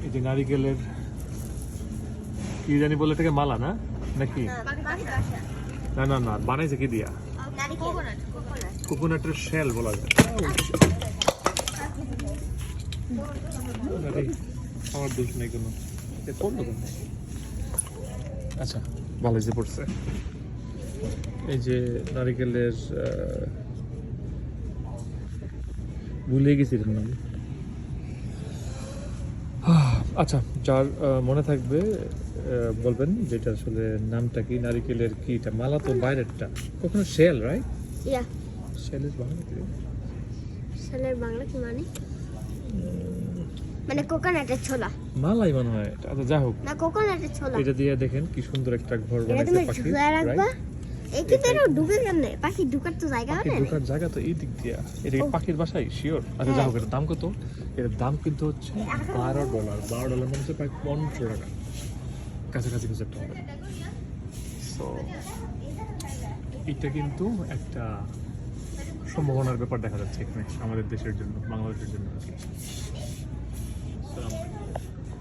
এই যে নারিকেলের কি জানি বলে, এটাকে মালা না নাকি? না না না, বানাইছে কি দিয়া? কোকোনাটের শেল বলা যায়। আমার দোষ নেই কোনো। কোন দোকান? আচ্ছা, ভালো যে পড়ছে। এই যে নারিকেলের ভুলে গেছি এর নাম। আচ্ছা, যার মনে থাকবে বলবেন যেটা আসলে নামটা কি, নারিকেলের কি এটা মালা তো বাইরেরটা, কখনো শেল রাইট? ইয়া শেলের বাংলা কি? শেলের বাংলা কি মানে? মানে কোকোনাটের ছোলা মালাই মনে হয়। আচ্ছা যা হোক, না কোকোনাটের ছোলা। এটা দিয়ে দেখেন কি সুন্দর একটা ঘর এটা বানাইছে তুমি পাখি, ঝুলায় রাখবা। রাইট? এই কি তেরো ঢুকে কেমনে? পাখি ঢুকার তো জায়গা পাখি আছে। ঢোকার জায়গা তো এই দিক দিয়া। এটা কি পাখির বাসায় শিওর? আচ্ছা যা হোক, এটার দাম কত? এটার দাম কিন্তু হচ্ছে $12। $12 মানে হচ্ছে প্রায় 15 টাকা কাছাকাছি কিছু একটা হবে। সো এটা কিন্তু একটা সম্ভাবনার ব্যাপার দেখা যাচ্ছে এখানে আমাদের দেশের জন্য, বাংলাদেশের জন্য আর কি।